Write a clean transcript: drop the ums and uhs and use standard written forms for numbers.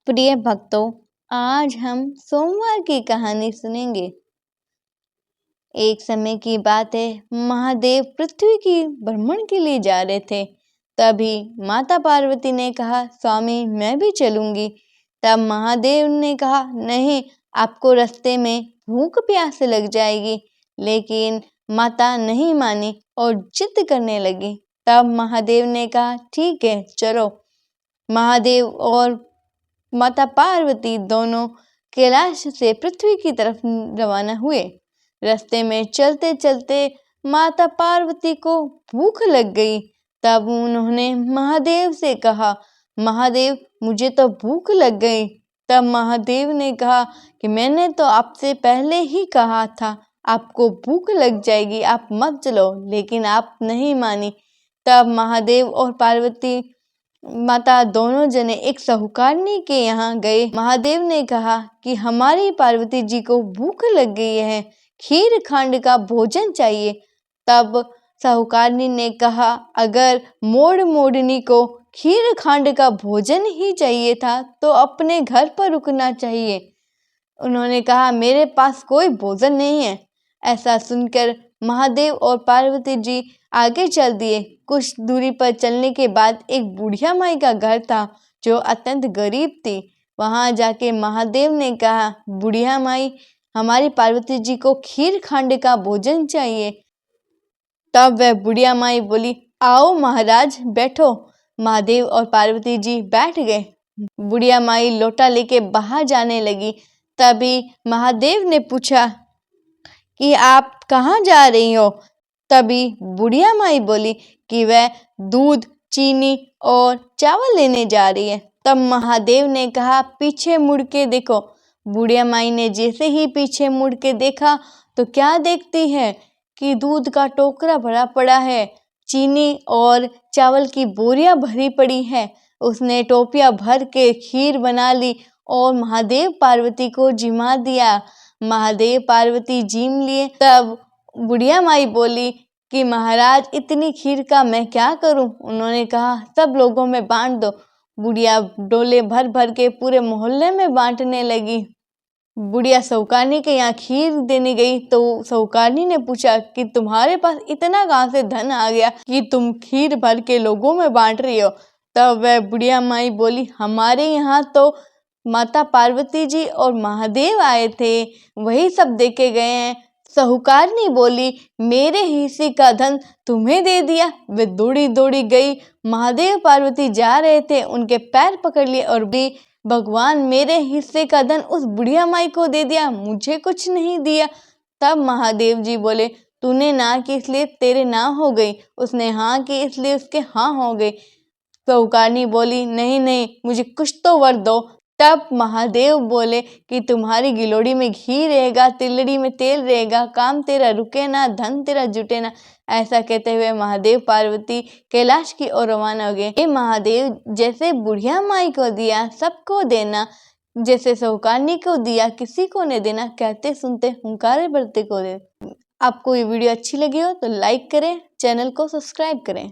प्रिय भक्तों, आज हम सोमवार की कहानी सुनेंगे। एक समय की बात है, महादेव पृथ्वी की भ्रमण के लिए जा रहे थे। तभी माता पार्वती ने कहा, स्वामी मैं भी चलूंगी। तब महादेव ने कहा, नहीं, आपको रास्ते में भूख प्यास लग जाएगी। लेकिन माता नहीं मानी और जिद करने लगी। तब महादेव ने कहा, ठीक है, चलो। महादेव और माता पार्वती दोनों कैलाश से पृथ्वी की तरफ रवाना हुए। रास्ते में चलते चलते माता पार्वती को भूख लग गई। तब उन्होंने महादेव से कहा, महादेव मुझे तो भूख लग गई। तब महादेव ने कहा कि मैंने तो आपसे पहले ही कहा था आपको भूख लग जाएगी, आप मत चलो, लेकिन आप नहीं मानी। तब महादेव और पार्वती माता दोनों जने एक साहूकारनी के यहाँ गए। महादेव ने कहा कि हमारी पार्वती जी को भूख लग गई है, खीर खांड का भोजन चाहिए। तब साहूकारनी ने कहा, अगर मोड़नी को खीर खांड का भोजन ही चाहिए था तो अपने घर पर रुकना चाहिए। उन्होंने कहा, मेरे पास कोई भोजन नहीं है। ऐसा सुनकर महादेव और पार्वती जी आगे चल दिए। कुछ दूरी पर चलने के बाद एक बुढ़िया माई का घर था जो अत्यंत गरीब थी। वहां जाके महादेव ने कहा, बुढ़िया माई, हमारी पार्वती जी को खीर खांड का भोजन चाहिए। तब वह बुढ़िया माई बोली, आओ महाराज, बैठो। महादेव और पार्वती जी बैठ गए। बुढ़िया माई लोटा लेके बाहर जाने लगी। तभी महादेव ने पूछा कि आप कहाँ जा रही हो? तभी बुढ़िया माई बोली कि वह दूध, चीनी और चावल लेने जा रही है। तब महादेव ने कहा, पीछे मुड़ के देखो। बुढ़िया माई ने जैसे ही पीछे मुड़ के देखा तो क्या देखती है कि दूध का टोकरा भरा पड़ा है, चीनी और चावल की बोरियां भरी पड़ी है। उसने टोपियां भर के खीर बना ली और महादेव पार्वती को जिमा दिया। महादेव पार्वती जीम लिए। तब बुढ़िया माई बोली कि महाराज, इतनी खीर का मैं क्या करूं? उन्होंने कहा, सब लोगों में बांट दो। बुढ़िया डोले भर भर के पूरे मोहल्ले में बांटने लगी। बुढ़िया साहूकारनी के यहाँ खीर देने गई तो साहूकारनी ने पूछा कि तुम्हारे पास इतना कहाँ से धन आ गया कि तुम खीर भर के लोगों में बांट रही हो? तब वह बुढ़िया माई बोली, हमारे यहाँ तो माता पार्वती जी और महादेव आए थे, वही सब देके गए हैं। साहूकारनी बोली, मेरे हिस्से का धन तुम्हें दे दिया। वे दौड़ी दौड़ी गई। महादेव पार्वती जा रहे थे, उनके पैर पकड़ लिए और भी, भगवान, मेरे हिस्से का धन उस बुढ़िया माई को दे दिया, मुझे कुछ नहीं दिया। तब महादेव जी बोले, तूने ना की इसलिए तेरे ना हो गई, उसने हाँ की इसलिए उसके हाँ हो गई। साहूकारनी बोली, नहीं नहीं, मुझे कुछ तो वर दो। तब महादेव बोले कि तुम्हारी गिलोड़ी में घी रहेगा, तिलड़ी में तेल रहेगा, काम तेरा रुके ना, धन तेरा जुटे ना। ऐसा कहते हुए महादेव पार्वती कैलाश की ओर रवाना हो गए। ये महादेव जैसे बुढ़िया माई को दिया सबको देना, जैसे साहूकारनी को दिया किसी को नहीं देना, कहते सुनते हुंकारे भरते को दे। आपको ये वीडियो अच्छी लगी हो तो लाइक करें, चैनल को सब्सक्राइब करें।